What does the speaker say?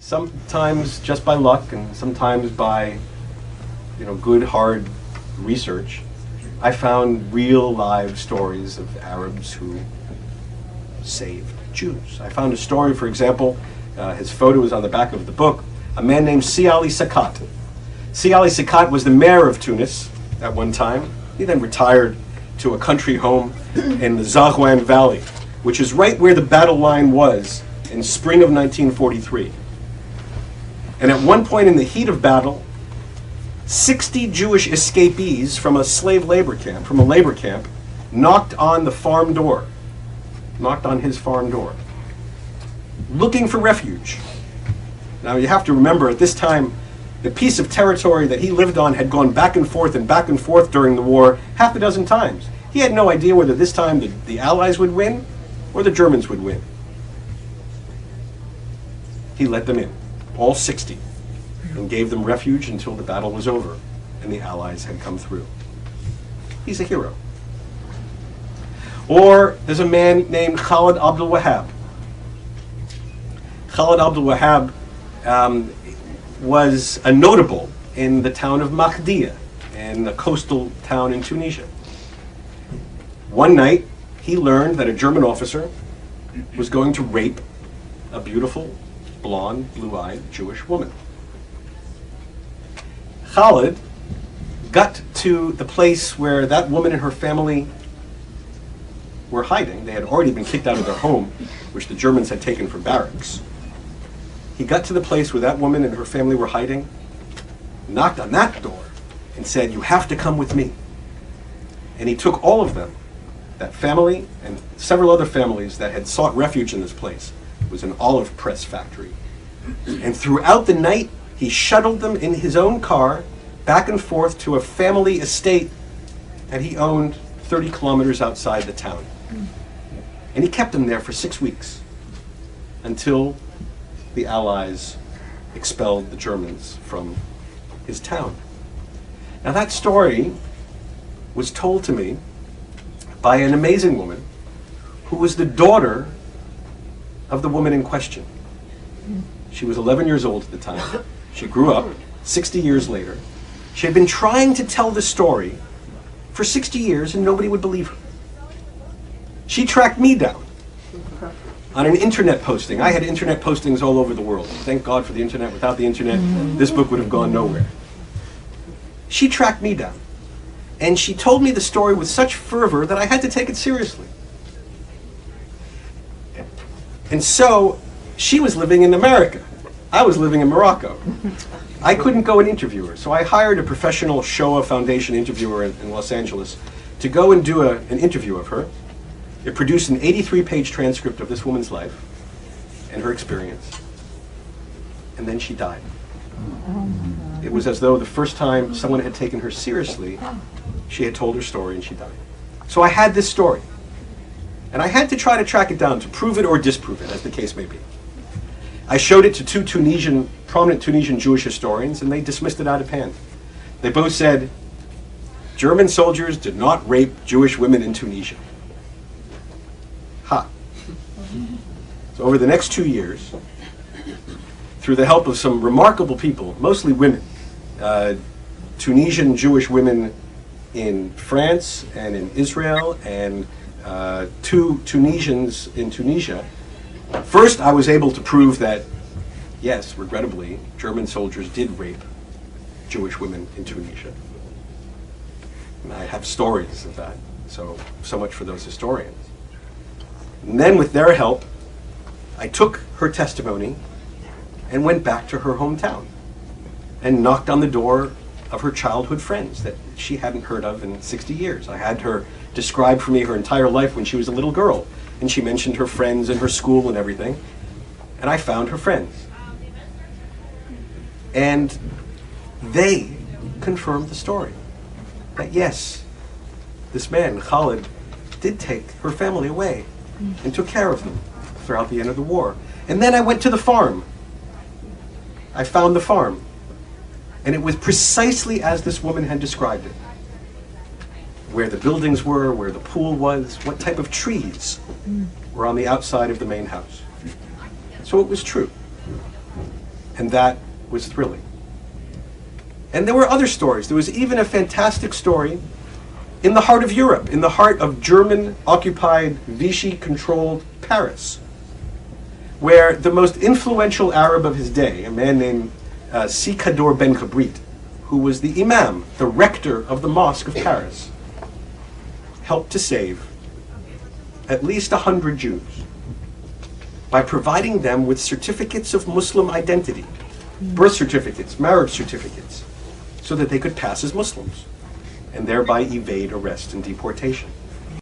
sometimes just by luck and sometimes by, good, hard research, I found real live stories of Arabs who saved Jews. I found a story, for example, his photo is on the back of the book, a man named Si Ali Sakat. Si Ali Sakat was the mayor of Tunis at one time. He then retired to a country home in the Zaghouan Valley, which is right where the battle line was in spring of 1943. And at one point in the heat of battle, 60 Jewish escapees from a slave labor camp, knocked on the farm door, knocked on his farm door, looking for refuge. Now you have to remember, at this time, the piece of territory that he lived on had gone back and forth during the war half a dozen times. He had no idea whether this time the Allies would win or the Germans would win. He let them in, all 60, and gave them refuge until the battle was over and the Allies had come through. He's a hero. Or there's a man named Khalid Abdul Wahab. Khalid Abdul Wahab was a notable in the town of Mahdia, in the coastal town in Tunisia. One night, he learned that a German officer was going to rape a beautiful, blonde, blue-eyed Jewish woman. Khalid got to the place where that woman and her family were hiding. They had already been kicked out of their home, which the Germans had taken for barracks. He got to the place where that woman and her family were hiding, knocked on that door, and said, "You have to come with me." And he took all of them, that family and several other families that had sought refuge in this place. It was an olive press factory. And throughout the night, he shuttled them in his own car back and forth to a family estate that he owned 30 kilometers outside the town. And he kept them there for 6 weeks until the Allies expelled the Germans from his town. Now that story was told to me by an amazing woman who was the daughter of the woman in question. She was 11 years old at the time. She grew up 60 years later. She had been trying to tell the story for 60 years and nobody would believe her. She tracked me down on an internet posting. I had internet postings all over the world. Thank God for the internet. Without the internet, this book would have gone nowhere. She tracked me down. And she told me the story with such fervor that I had to take it seriously. And so, she was living in America. I was living in Morocco. I couldn't go and interview her, so I hired a professional Shoah Foundation interviewer in Los Angeles to go and do an interview of her. It produced an 83-page transcript of this woman's life and her experience. And then she died. It was as though the first time someone had taken her seriously, she had told her story and she died. So I had this story. And I had to try to track it down to prove it or disprove it, as the case may be. I showed it to two prominent Tunisian Jewish historians, and they dismissed it out of hand. They both said, German soldiers did not rape Jewish women in Tunisia. Ha. So over the next 2 years, through the help of some remarkable people, mostly women, Tunisian Jewish women in France and in Israel, and 2 Tunisians in Tunisia. First, I was able to prove that, yes, regrettably, German soldiers did rape Jewish women in Tunisia. And I have stories of that, so much for those historians. And then, with their help, I took her testimony and went back to her hometown and knocked on the door of her childhood friends that she hadn't heard of in 60 years. I had her describe for me her entire life when she was a little girl, and she mentioned her friends and her school and everything, and I found her friends. And they confirmed the story, that yes, this man, Khalid, did take her family away and took care of them throughout the end of the war. And then I went to the farm. I found the farm. And it was precisely as this woman had described it. Where the buildings were, where the pool was, what type of trees were on the outside of the main house. So it was true. And that was thrilling. And there were other stories. There was even a fantastic story in the heart of Europe, in the heart of German-occupied, Vichy-controlled Paris, where the most influential Arab of his day, a man named Sikador Ben Kabrit, who was the imam, the rector of the Mosque of Paris, helped to save at least 100 Jews by providing them with certificates of Muslim identity, birth certificates, marriage certificates, so that they could pass as Muslims and thereby evade arrest and deportation.